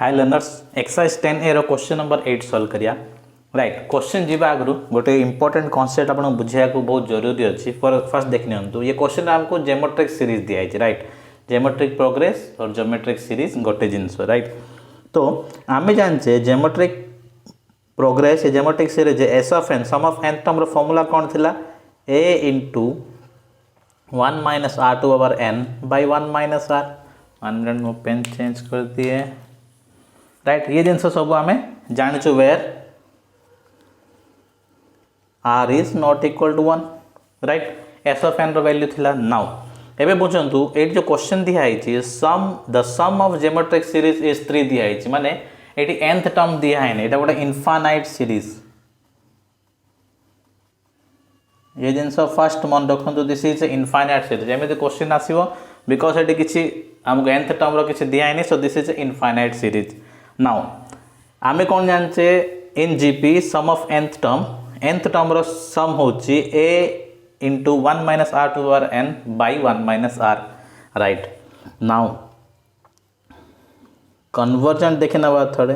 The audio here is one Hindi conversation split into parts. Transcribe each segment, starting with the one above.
हाय लर्नर्स एक्सरसाइज 10A रो क्वेश्चन नंबर 8 सॉल्व करिया राइट क्वेश्चन जीवा आगु गोटे इंपोर्टेंट कांसेप्ट आपन बुझिया को बहुत जरूरी अछि फर्स्ट देख नियंतु ये क्वेश्चन हमको ज्योमेट्रिक सीरीज दिया है राइट ज्योमेट्रिक प्रोग्रेस और ज्योमेट्रिक सीरीज गोटे जिंस राइट तो आमे जानचे geometric progression geometric series S of N sum of N term रो फार्मूला कोन थिला a into 1 minus r to power n by 1 minus r 1 minute में पेन चेंज कर दिए राइट ये जिनस सब आम जाचु where r is not equal to 1 right S of N value थिला नाउ एबे बुझंतु ए जो क्वेश्चन दिया है sum the sum of geometric series is 3 दिया है माने एटी nth टर्म दिया है एटा गोटे इनफाइनाइट सीरीज ये जिनस फर्स्ट मन रखु दिस इज इनफाइनाइट सीरीज एमती क्वेश्चन आसो बिकज ये किसी आमको nth टर्म रो किसी दिया है so this is infinite series now आमे कौन जानचे in GP sum of nth term रो सम होची a into 1 minus r to power n by 1 minus r right now convergent देखे नवा थोड़े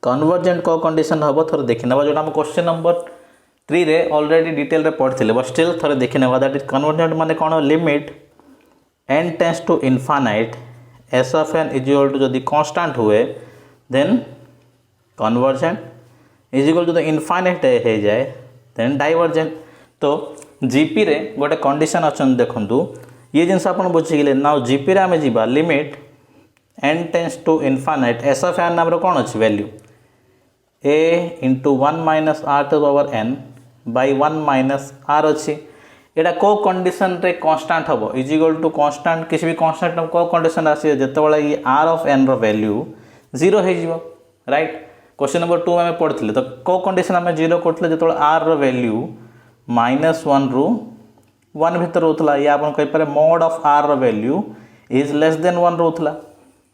कन्वर्जेंट को कंडीशन हम थोड़े देखे नवा जो क्वेश्चन नंबर 3 रे ऑलरेडी डिटेल रे पढ़ते बट स्टिल थोड़े देखे नवा दैट इज कन्वर्जेंट माने कौन limit n tends to infinite S of N is equal to जदि कांस्टेंट हुए then convergent is equal to the infinite हो जाए देन डाइवर्जेंट तो जीपी रे गोटे कंडीशन अच्छा देखु ये जिनस आप बुझीगले नाउ जीपी रे आम जा limit n tends to infinite S of N नाम कौन अच्छी value a into 1 minus r to power n by 1 minus r अच्छी एटा को कंडीशन रे कांस्टेंट हबो इज इक्वल टू कांस्टेंट किसी भी कांस्टेंट को कंडीशन आसी जेतेबेला ये r ऑफ n रो वैल्यू 0 हो जिवो राइट क्वेश्चन नंबर 2 में पढ़थिले तो को कंडीशन हमें 0 करथिले जेतेबेला r रो वैल्यू -1 रु 1 भीतर होतला या अपन कहि पारे मोड ऑफ r रो वैल्यू इज लेस देन 1 रहउतला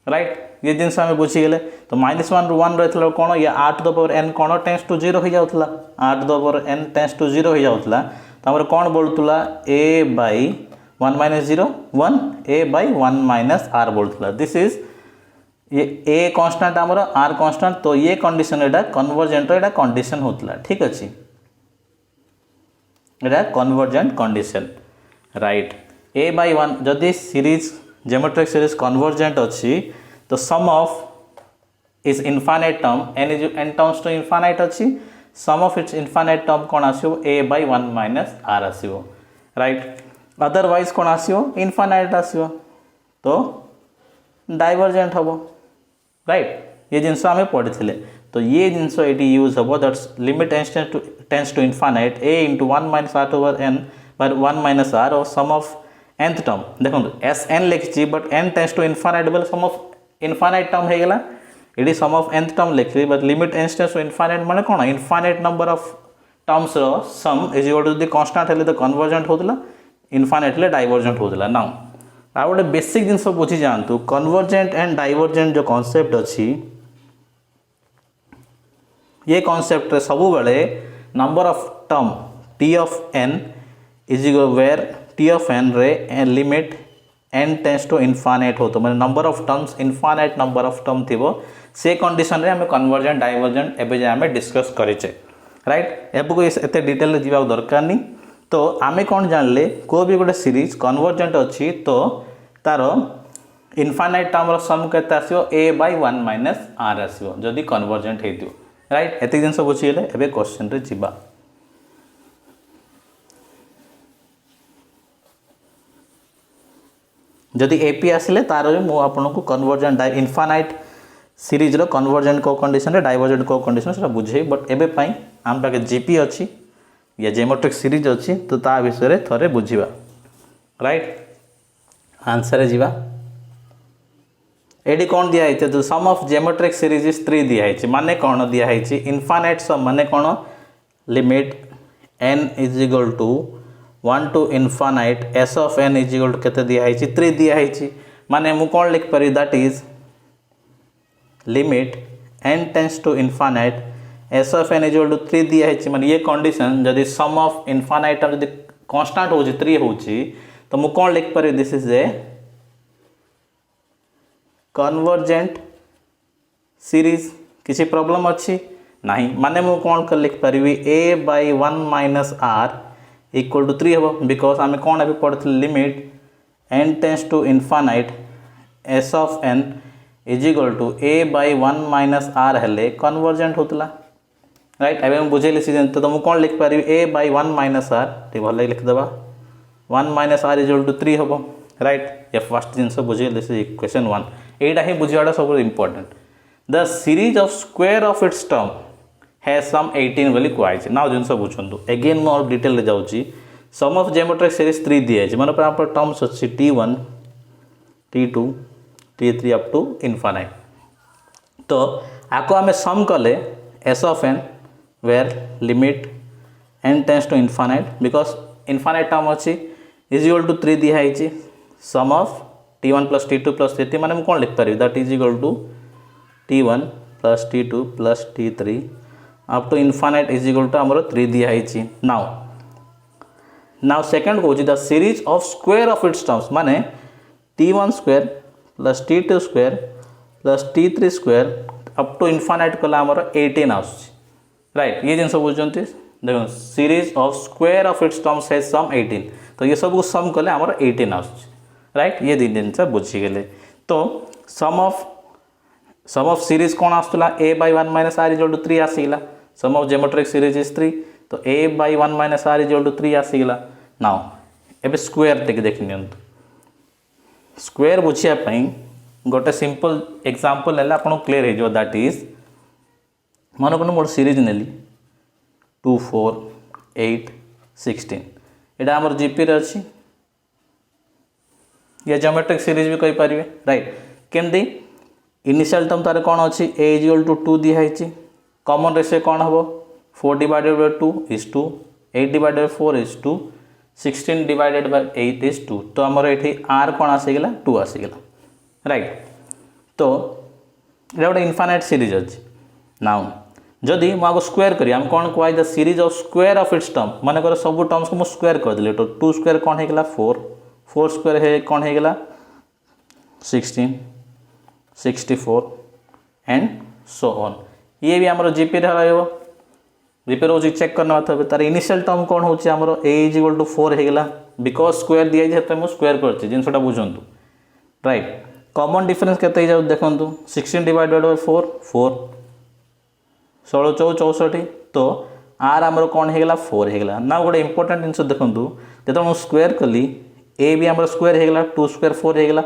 राइट ये जिनस हमें बुझी गले तो -1 रु 1 रहथला कोन या r to the power n कोन टेंड्स टू 0 हो जाउतला r to the power n tends to 0 हो जाउतला तमरे कौन बोलतुला a by 1 minus 0 1 a by 1 minus r बोलतुला दिस इज ये a कांस्टेंट हमर r कांस्टेंट तो ये कंडीशन एटा कन्वर्जेंट एटा कंडीशन होतला ठीक अछि एटा convergent condition right a by 1 जदि सीरीज ज्योमेट्रिक सीरीज कन्वर्जेंट अछि तो sum of is infinite term n terms to infinite अछि sum of its infinite term कौन आसियो a by 1 minus r आसियो राइट अदरवाइज कौन आसियो इनफाइनाइट आसियो तो डाइवर्जेंट हबो राइट ये जिनस आमे पढ़िथिले तो ये जिनस एटी यूज हबो that's limit tends to infinite a into 1 minus r to power n by 1 minus r और सम ऑफ nth टर्म देखो s n लिखछि but n tends to infinite बोले सम ऑफ इनफाइनाइट टर्म हे गेला it is sum of nth term लिखि but limit n tends to infinite माने कोन इनफाइनाइट नंबर ऑफ टर्म्स रो sum is equal to the constant हेले द कन्वर्जेंट होतला इनफाइनाइट ले डाइवर्जेंट होतला नाउ आ गोटे बेसिक जिनस बुझी जानतु कन्वर्जेंट एंड डाइवर्जेंट जो कांसेप्ट अछि ये कांसेप्ट रे सब बेले number of term t of n is equal where t of n रे limit n tends to infinite हो तो माने number of terms infinite number of term थिबो से कंडीशन रे हमें कन्वर्जेंट डाइवर्जेंट एबे जे हमें डिस्कस करिचे राइट एबको एते डिटेल रे जीवा दरकार नहीं तो आमे कौन जानले को भी गोटे सीरीज कन्वर्जेंट अच्छी तो तार इनफाइनाइट टर्म रो सम केते आसियो a by 1 minus r आसियो जदी कन्वर्जेंट हेतियो राइट एते जिंस बुझी गेले एबे क्वेश्चन रे जीवा जदि AP आसिले तार मु आपन को कन्वर्जेंट इनफाइनाइट सीरीज रो कन्वर्जेंट को कंडीशन रे डाइवर्जेंट को कंडीशन से बुझे बट एबे पई हम पाके जीपी अछि या ज्योमेट्रिक सीरीज अछि तो ता विषय रे थरे बुझिबा राइट आंसर रे जीवा एडी कोन दिया है तो sum of geometric series is 3 दिया है माने कोन दिया है इनफाइनाइट सम माने कोन limit n is equal to 1 to infinite s of n is equal to केते दिया है 3 दिया है माने मु कोन लिख परि that is limit n tends to infinite s of n is equal to 3 दिया है माने ये कंडीशन जदि सम ऑफ इनफाइनाइट जदि कांस्टेंट हो 3 होची तो मु कोन लिख परि this is a convergent series किसी प्रॉब्लम अच्छी नहीं माने मु कौन कर लिख पारि a by 1 minus are equal to 3 हम बिकज आम कौन अभी पढ़े limit n tends to infinite S of n is equal to A by 1 minus R हेले कन्वर्जेंट होता राइट एवं मुझे बुझेली सीजन तो मुझे कौन लिख पारि ए बाय 1 माइनस आर टे भल लिखिदेवा 1 minus are is equal to 3 हम राइट ये फर्स्ट जिनस बुझेली से इक्वेशन 1 एटा ही बुझाटा सब important the series of square of its term has sum 18 बोली कहै नाउ जिनस बुझंतु अगेन मो डिटेल रे जाउची सम ऑफ ज्योमेट्रिक सीरीज 3 दिया है मन पर टर्म्स अच्छी t1 t2 t3 up to infinite तो आको आमे सम कले s of n where limit n tends to infinite because infinite term अच्छी इज इक्वल टू 3 दिखाई सम of t1 plus t2 plus t3 माने कौन लिख पारि that is equal to t1 plus t2 plus t3 up to infinite is equal to आमर 3 दिखाई नाउ सेकंड कौन the series of square of its terms माने t1 square plus t2 square plus t3 square up to infinite कला आमर 18 आस राइट ये जिन बुझे देखो series of square of its terms has sum 18 तो ये सब सम कले आमर 18 आस राइट ये दिन जिन बुझीगले तो सम ऑफ सीरीज कौन आसला a by 1 minus are equal to 3 आसीगला sum of geometric series is 3 तो a by 1 minus are equal to 3 आसीगला नाउ एबे स्क्वायर टिक देख नियंतु स्क्वायर बुझिया पई गोटे सिंपल एग्जांपल ले आपन क्लियर हो दैट इज मन को मोर सीरीज नेली 2 4 8 16 एटा हमर जीपी रे अछि ये ज्योमेट्रिक सीरीज भी कहि परिबे राइट केमदी इनिशियल टर्म तार कौन अच्छी ए इज इक्वल टू 2 दिखाई कॉमन रेशियो कौन हम 4 divided by 2 is 2 8 divided by 4 is 2 16 divided by 8 is 2 तो आमर ये आर कौन आसीगला 2 आसीगला राइट तो ये गोटे इनफाइनाइट सीरीज अच्छी नाउ जदि मुझे स्क्वायर करी हम कौन कहवाई the series of square of its term मन कर सब टर्म्स को मुझे स्क्वायर करदेली तो 2 स्क्वायर कौन होगा 4 4 स्क्वायर है कौन होगा 16 64 एंड सो ऑन ये भी आमर जीपी जीपी रोज चेक करना तार इनिशियल टर्म कौन होची आमर ए इज इक्वल टू 4 होगा बिकज स्क्वायर दिया है मुझे स्क्वायर कर जिनसा बुझंतु राइट कॉमन डिफरेंस केते जाउ देखंतु 16 डिवाइडेड बाय 4 4 16 4 64 तो आर आमर कौन होगा 4 होगा ना गोटे इंपोर्टेंट जिन देखो जो मुझे स्क्वायर कली ए भी आमर स्क्वायर होगा 2 स्क्वायर 4 होगा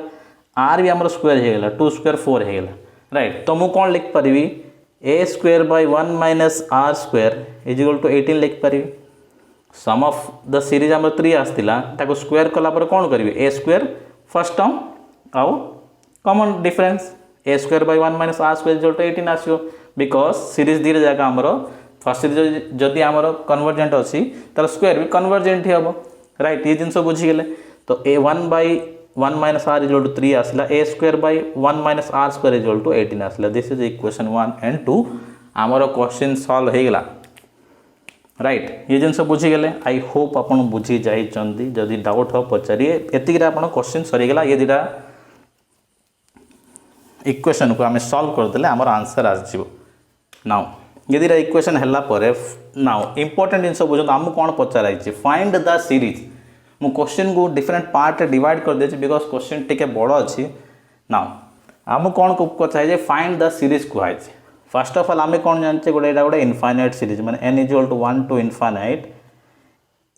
आर भी आमर स्क्वायर होगा 2 स्क्वायर 4 होगा राइट तो मुझे कौन लिख पारि a square by 1 minus are square is equal to 18 लिख पारि सम ऑफ द सीरीज आमर 3 आसला स्क्वायर कला कौन करेंगे ए स्क्वायर फर्स्ट टर्म आउ common difference A square by 1 minus are square is equal to 18 आसो बिकज सीरीज दी जगह आमर फर्स्ट सीरीज जदि आमर कन्वर्जेंट अच्छी तार स्क्वायर भी कन्वर्जेंट ही हम राइट ये जिन बुझीगले तो a 1 by 1 minus are is equal to 3 आसला a square by 1 minus are square is equal to 18 आसला दिस इज इक्वेशन 1 एंड 2 आमर क्वेश्चन सॉल्व हो गला राइट ये जिन बुझीगले आई होप आपन बुझी जाइछंदी जदि डाउट हो पचारिए एतिक आपन क्वेश्चन सरीगला ये दिटा इक्वेशन को आम सॉल्व करदे आमर आंसर आसो नाउ यदि इक्वेशन है नाउ इंपोर्टेंट जिन बुझे आम कौन पचार फाइंड द सीरीज मु क्वेश्चन को डिफरेंट पार्ट डिवाइड कर देछि बिकॉज क्वेश्चन टिके बड़ अच्छी नाउ आम कौन को पचार फाइंड द सीरीज कहै फर्स्ट ऑफ ऑल आम कौन जानते गोटे गोटे इनफाइनाइट सीरीज माने n is equal to 1 to infinite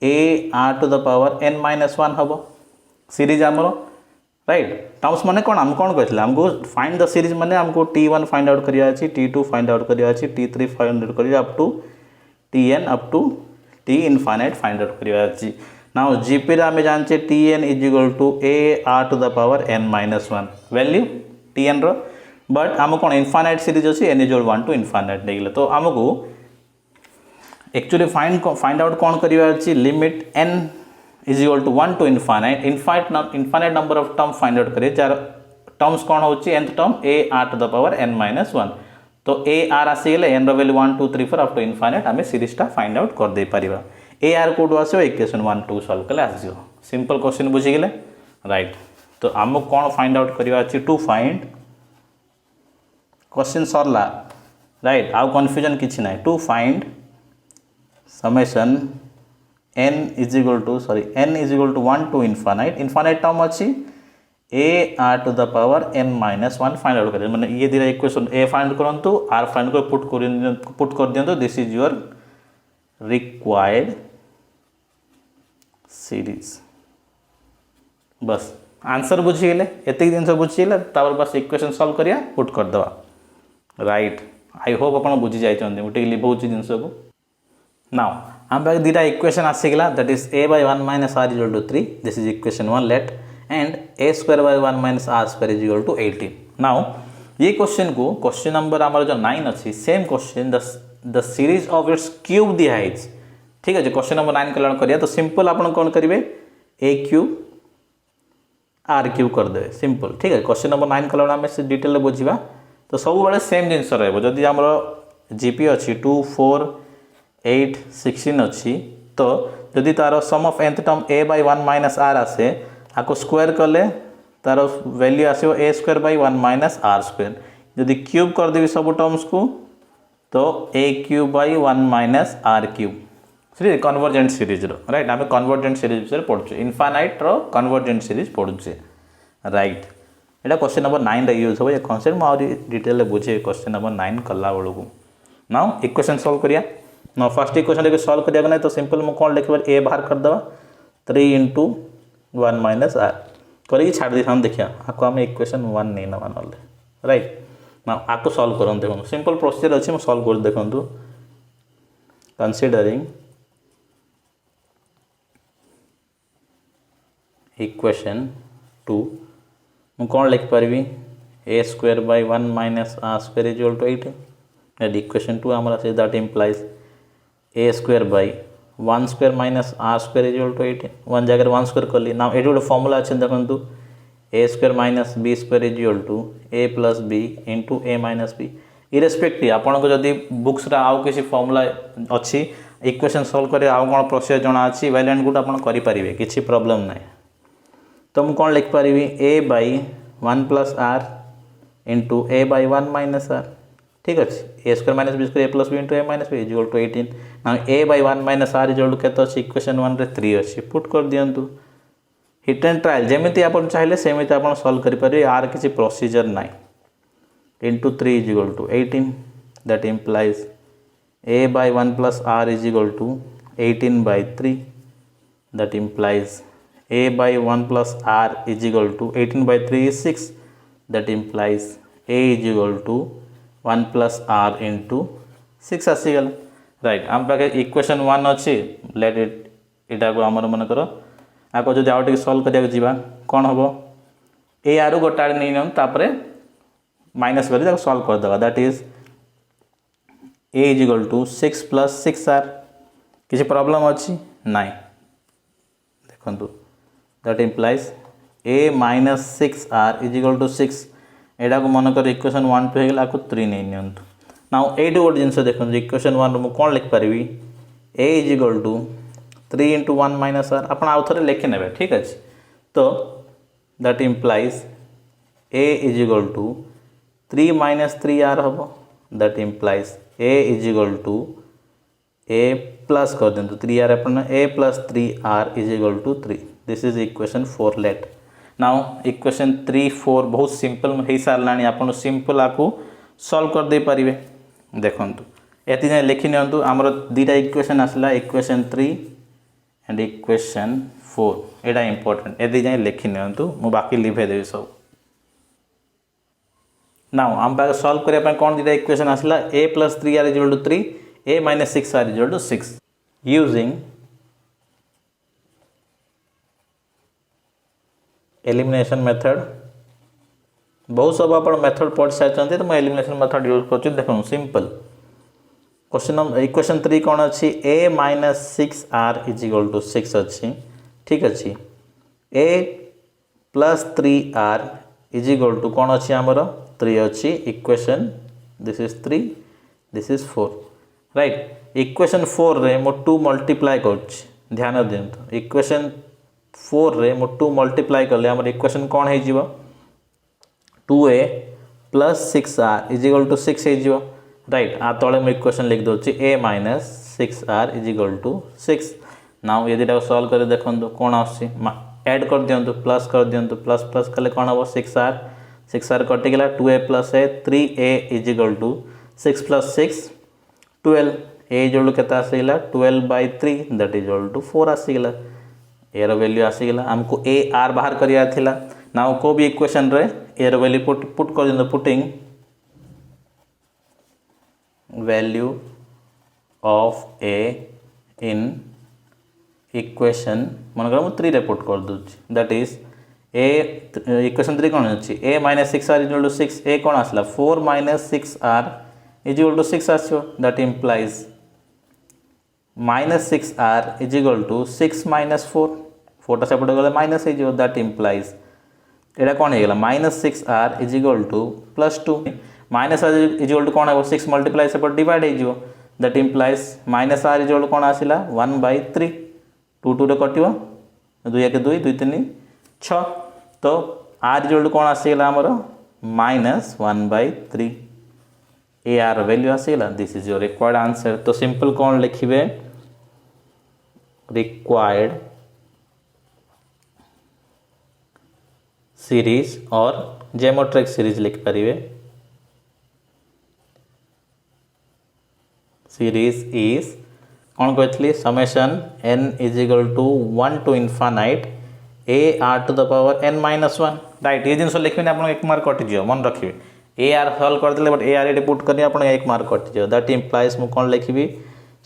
a r to the power n minus 1 हम सीरीज आमर राइट टर्म्स माने कौन आम कौन कहते आमको फाइंड द सीरीज माने आमको t1 फाइंड आउट करिया अछि t2 फाइंड आउट करिया अछि t3 फाइंड आउट करिया up to tn up to t infinite find out करिया अछि नाउ जीपी रे आमे जानचे tn is equal to a r to the power n minus 1 value tn रो बट आम कौन इनफाइनाइट सीरीज अछि n is equal 1 to infinite देगले तो आमको एक्चुअली फाइंड आउट कौन करिया अछि limit n is equal to 1 to infinite infinite number of term find out करिए जार टर्म्स कौन होची nth term a r to the power n minus 1 तो a r आसीगले n रो वैल्यू 1 2 3 4 अप टू इनफाइनाइट आमे सीरीज टा फाइंड आउट कर दे परिबा a r कोड आसीबो इक्वेशन 1 2 सॉल्व कले आसीबो सिंपल क्वेश्चन बुझी गेले राइट तो आम कौन फाइंड आउट करिया अछि टू फाइंड क्वेश्चन सरला राइट आउ कन्फ्यूजन किछि ना to find summation n is equal to n is equal to 1 to infinite term अच्छी a r to the power n minus 1 find out करें माने ये दिरा इक्वेशन a फाइंड करंतु r फाइंड कर पुट कर दियंतु this is your required series बस आंसर बुझीगले एतिक जिनस बुझीगले तापर बस इक्वेशन सॉल्व करिया पुट कर दवा राइट आई होप अपन बुझी जाइछन गोटे लिभौची जिनस को नाउ हम पाखे दुटा इक्वेशन आसीगला that is a by 1 minus r is equal to 3 this is equation 1 let and a square by 1 minus r square is equal to 18 now ये क्वेश्चन को क्वेश्चन नंबर हमारा जो 9 अच्छी same question the series of its cube दिया है ठीक है क्वेश्चन नंबर 9 कल्याण करिया तो सिंपल आपण कौन करेंगे a क्यूब r क्यूब कर दे सिंपल ठीक है क्वेश्चन नंबर 9 कल्याण आम से डिटेल बुझा तो सब बड़े सेम जिनस रही आम जीपी अच्छी 2 4 8 16 अच्छी तो जदि तार sum of nth term a by 1 minus r आसे आपको स्क्वायर कले तार वैल्यू आसो a square by 1 minus r square जदि क्यूब कर देवी सब टर्म्स को तो a cube by 1 minus r cube series convergent series रो राइट आम कन्वर्जेंट सीरीज विषय पढ़ुचे इनफाइनाइट रो कन्वर्जेंट सीरीज पढ़ुचे राइट एटा क्वेश्चन नंबर 9 रे यूज हो ये कांसेप्ट म और डिटेल बुझे क्वेश्चन नंबर 9 कला बेलू नाउ इक्वेशन सॉल्व करिया ना फर्स्ट इक्वेशन को सॉल्व करिया ना तो सिंपल मु कोन लिखबा a बाहर कर दवा 3 into 1 minus r करी छाड़ दे हम देखिया आको हम इक्वेशन 1 नै न मानले राइट ना आको सॉल्व करन देखो सिंपल प्रोसीजर अछि म सॉल्व कर देखंतु कंसीडरिंग इक्वेशन 2 मु कोन लिख परबी a square by 1 minus r square is equal to 18 and equation 2 हमरा से that implies a square by 1 square minus r square is equal to 18 1 जगह 1 square कर ली नाउ एटी गोटे फॉर्मूला अच्छे देखंतु a square minus b square is equal to a plus b into a minus b irrespective आपन को जदी बुक्स रा आउ किसी फॉर्मूला अच्छी इक्वेशन सॉल्व करे आउ कोन प्रोसेस जणा अछि वैलेंट गुड आपन करि परिबे किछि प्रॉब्लम नै तो मु कोन लिख परिबी a by 1 plus r into a by 1 minus r ठीक अच्छे a square minus b square a plus b into a minus b is equal to 18 now a by 1 minus r is equal to केते अछि इक्वेशन 1 रे 3 अछि पुट कर दियंतु हिट एंड ट्रायल जेमिति आपण चाहिले सेमिति आपण सॉल्व करि परिबे आर किछि प्रोसीजर नै into 3 is equal to 18 that implies a by 1 plus r is equal to 18 by 3 that implies a by 1 plus r is equal to 18 by 3 is 6 that implies a is equal to 1 plus r into 6 आसीगल right आम पाखे इक्वेशन 1 अच्छी लेट इट इटा को आमर मन कर आको जदि आउ टिके सॉल्व करिया जीवा कोन हबो ए आरु गोटा नै नम तापरे माइनस करी ताको सॉल्व कर देबा that is a is equal to 6 plus 6r किसी प्रॉब्लम अच्छी नाइ देखंतु that implies a minus 6r is equal to 6 एडा को मन कर इक्वेशन 1 पे हेगला को 3 नै नियंतु नाउ 8 वर्ड जिंस देखंतु इक्वेशन 1 मु कोन लिख परबी a is equal to 3 into 1 minus r अपन आउ थरे लिखि नेबे ठीक अछि तो that implies a is equal to 3 minus 3r हबो that implies a is equal to a plus कर देंतु 3r अपन a plus 3r is equal to 3 this is equation 4 let now equation 3 4 बहुत सिंपल हे सारलानी आपन सिंपल आकु सॉल्व कर दे परिबे देखंतु एति जे लिखि नियंतु हमर दुटा इक्वेशन आसला equation 3 and equation 4 Etah important एति जे लिखि नियंतु मु बाकी लिखे देबी सब नाउ हम बाकी सॉल्व करिया पे कोन दुटा इक्वेशन आसला a plus 3r is equal to 3 a minus 6r is equal to 6 using elimination method बहुत सब आप मेथड पढ़ सारी तो मैं एलिमिनेशन मेथड यूज कर देखो सिंपल क्वेश्चन इक्वेशन 3 कौन अच्छी a minus 6r is equal to 6 अच्छी ठीक अच्छी a plus 3r is equal to कौन अच्छी आमर 3 अच्छी equation this is 3 this is 4 right equation 4 रे मो 2 मल्टीप्लाई कर ध्यान दिंतु इक्वेशन 4 रे मो 2 मल्टीप्लाई करले हमर इक्वेशन कोन हे जीवो 2a plus 6r is equal to 6 हो राइट आ तले मुझे इक्वेशन लिख दूसरी a minus 6r is equal to 6 now ये दुटा सॉल्व कर देखो कौन ऐड कर दिंतु प्लस कर दिंतु प्लस प्लस कले कौन हम 6r कटिगला 2a plus a 3a is equal to 6 plus 6 12 a is equal के आसगला 12/3 दैट इज इक्वल टू 4 आसगला एयर वैल्यू आसगला आमको ए आर बाहर करिया थिला नाउ को भी इक्वेशन रे एयर वैल्यू पुट कर दिंतु putting value of a in equation मनकर मु 3 रे पुट कर दूची दैट इज a इक्वेशन 3 कोन अछि a - 6r = 6 a कोन आसला 4 - 6r = 6 आछो दैट इंप्लाइज -6r = 6 - 4 4 टा सेपट गले माइनस हे जो दैट इंप्लाइज एटा कोन हे गेला -6r = +2 minus are is equal to कौन है 6 मल्टीप्लाई से डिवाइड हो that implies minus are is equal कौन आसला 1/3 2 2 रे कटियो 2 1 2 2 3 6 तो आर इज इक्वल कौन आसगला हमर -1/3 ए आर वैल्यू आसगला this is your required answer तो सिंपल कौन लिखिबे रिक्वायर्ड सीरीज और ज्योमेट्रिक सीरीज लिख परिवे series is कौन कहती summation n is equal to 1 to infinite a r to the power n minus 1 right ये जिनस लिखे आप एक मार्क कटिज मन रखिए ए आर सल्व करदे बट ए आर ये पुट कर आप एक मार्क कटिज दैट इंप्लाइज मु कौन लिखी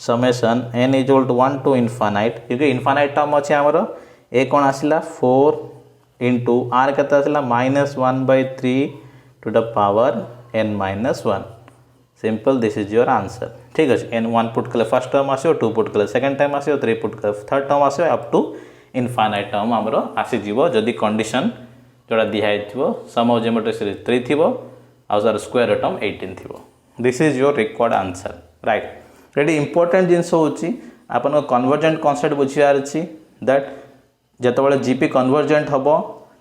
summation n is equal to 1 to infinite क्योंकि इनफाइनाइट टर्म अच्छे आमर ए कौन आसला 4 इंटू आर के -1/3 to the power n minus 1 simple this is your answer ठीक अच्छे एन 1 पुट कले फर्स्ट टर्म आसो 2 पुट कले सेकंड टाइम आसो 3 पुट कले थर्ड टर्म आसो अप टू इनफाइनाइट टर्म आमर आसीजिवो जदि कंडीशन जोड़ा दिहाई थो सम ऑफ ज्योमेट्रिक सीरीज 3 थो आर स्क्वायर टर्म 18 थो this is your required answer right ये इंपोर्टेंट जिनस होची आपन कन्वर्जेंट कॉन्सेप्ट बुझियार अछि दैट जतबेले जीपी कन्वर्जेंट हबो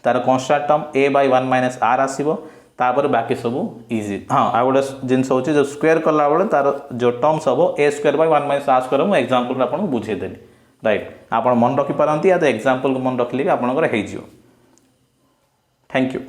तार कांस्टेंट टर्म a/1 - r आसीबो तापर बाकी सब इजी हाँ आ गोटे जिनस हो जो स्क्वायर कला बेले तार जो टर्म्स हम a² / 1 - r² मुझे एग्जांपल आपको बुझेदेली राइट आप मन रखिपारती या तो एग्जांपल को मन रखिले भी आपंकर हो थैंक यू।